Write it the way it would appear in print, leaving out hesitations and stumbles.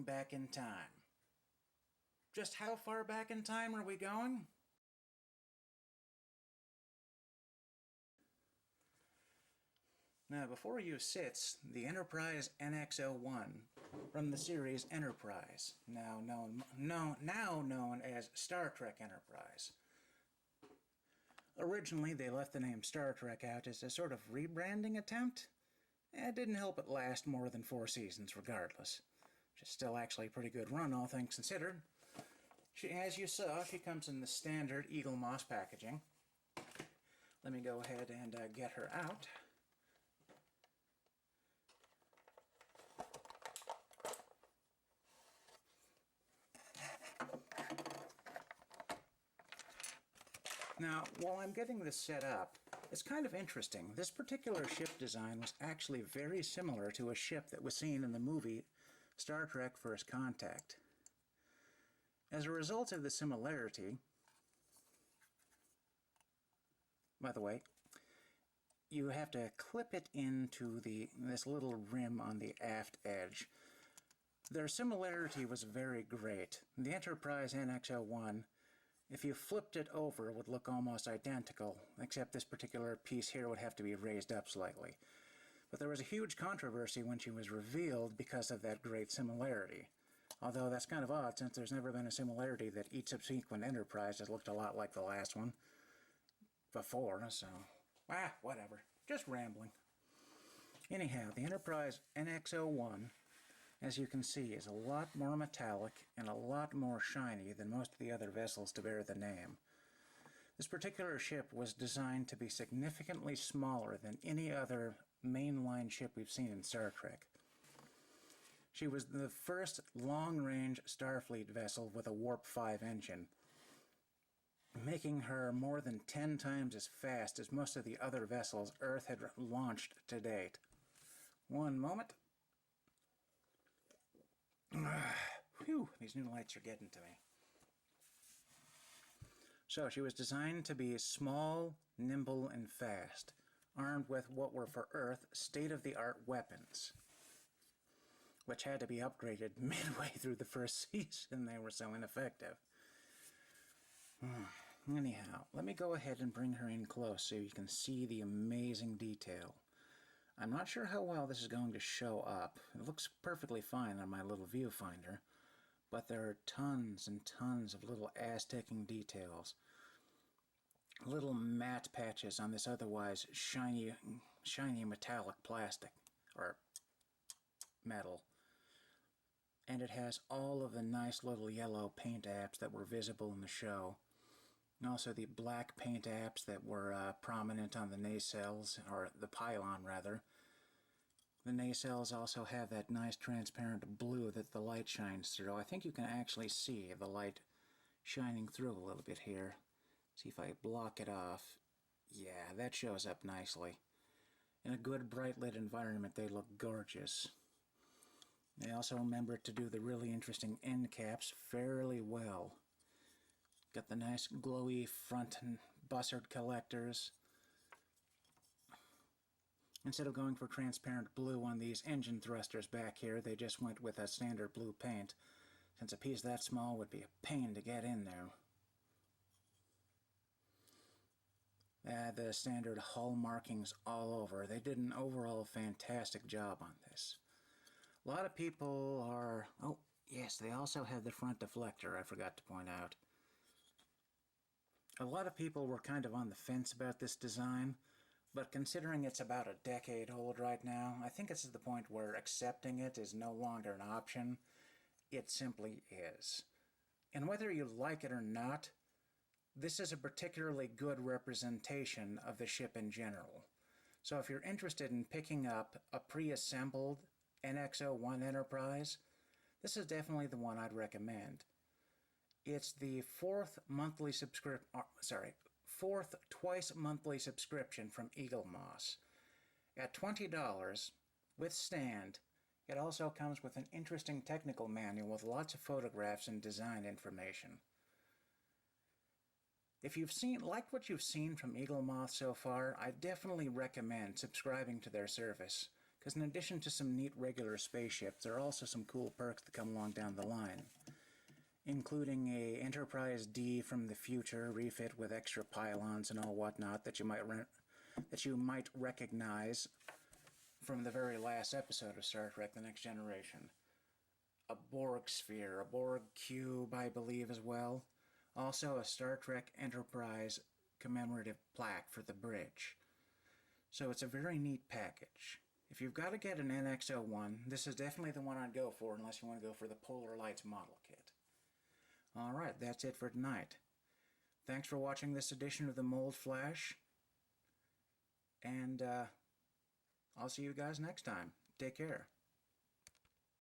going back in time. Just how far back in time are we going? Now, before you sits the Enterprise NX-01 from the series Enterprise, now known as Star Trek Enterprise. Originally, they left the name Star Trek out as a sort of rebranding attempt. It didn't help it last more than 4 seasons, regardless. Which is still actually a pretty good run, all things considered. As you saw, she comes in the standard Eaglemoss packaging. Let me go ahead and get her out. Now, while I'm getting this set up, it's kind of interesting. This particular ship design was actually very similar to a ship that was seen in the movie Star Trek First Contact. As a result of the similarity, by the way, you have to clip it into this little rim on the aft edge. Their similarity was very great. The Enterprise NX-01, if you flipped it over, it would look almost identical, except this particular piece here would have to be raised up slightly. But there was a huge controversy when she was revealed because of that great similarity. Although that's kind of odd, since there's never been a similarity that each subsequent Enterprise has looked a lot like the last one before, so... whatever. Just rambling. Anyhow, the Enterprise NX-01, as you can see, is a lot more metallic and a lot more shiny than most of the other vessels to bear the name. This particular ship was designed to be significantly smaller than any other mainline ship we've seen in Star Trek. She was the first long-range Starfleet vessel with a Warp 5 engine, making her more than 10 times as fast as most of the other vessels Earth had launched to date. One moment. Whew, these new lights are getting to me. So she was designed to be small, nimble, and fast, armed with what were for Earth state-of-the-art weapons, which had to be upgraded midway through the first season. They were so ineffective. Anyhow, let me go ahead and bring her in close so you can see the amazing detail. I'm not sure how well this is going to show up. It looks perfectly fine on my little viewfinder, but there are tons and tons of little ass-ticking details. Little matte patches on this otherwise shiny metallic plastic, or metal. And it has all of the nice little yellow paint apps that were visible in the show. And also the black paint apps that were prominent on the nacelles, or the pylon rather. The nacelles also have that nice transparent blue that the light shines through. I think you can actually see the light shining through a little bit here. See if I block it off. Yeah, that shows up nicely. In a good bright lit environment they look gorgeous. They also remembered to do the really interesting end caps fairly well. Got the nice glowy front and bussard collectors. Instead of going for transparent blue on these engine thrusters back here, they just went with a standard blue paint, since a piece that small would be a pain to get in there. The standard hull markings all over. They did an overall fantastic job on this. A lot of people are... Oh, yes, they also have the front deflector, I forgot to point out. A lot of people were kind of on the fence about this design, but considering it's about a decade old right now, I think it's at the point where accepting it is no longer an option. It simply is. And whether you like it or not, this is a particularly good representation of the ship in general. So if you're interested in picking up a pre-assembled NX-01 Enterprise, this is definitely the one I'd recommend. It's the fourth twice monthly subscription from Eaglemoss. At $20 with stand, it also comes with an interesting technical manual with lots of photographs and design information. If you've liked what you've seen from Eaglemoss so far, I definitely recommend subscribing to their service. because in addition to some neat regular spaceships, there are also some cool perks that come along down the line, including a Enterprise D from the future refit with extra pylons and all whatnot that you might recognize from the very last episode of Star Trek: The Next Generation. A Borg sphere, a Borg cube, I believe, as well. Also, a Star Trek Enterprise commemorative plaque for the bridge. So it's a very neat package. If you've got to get an NX-01, this is definitely the one I'd go for, unless you want to go for the Polar Lights model kit. Alright, that's it for tonight. Thanks for watching this edition of the Mold Flash, and I'll see you guys next time. Take care.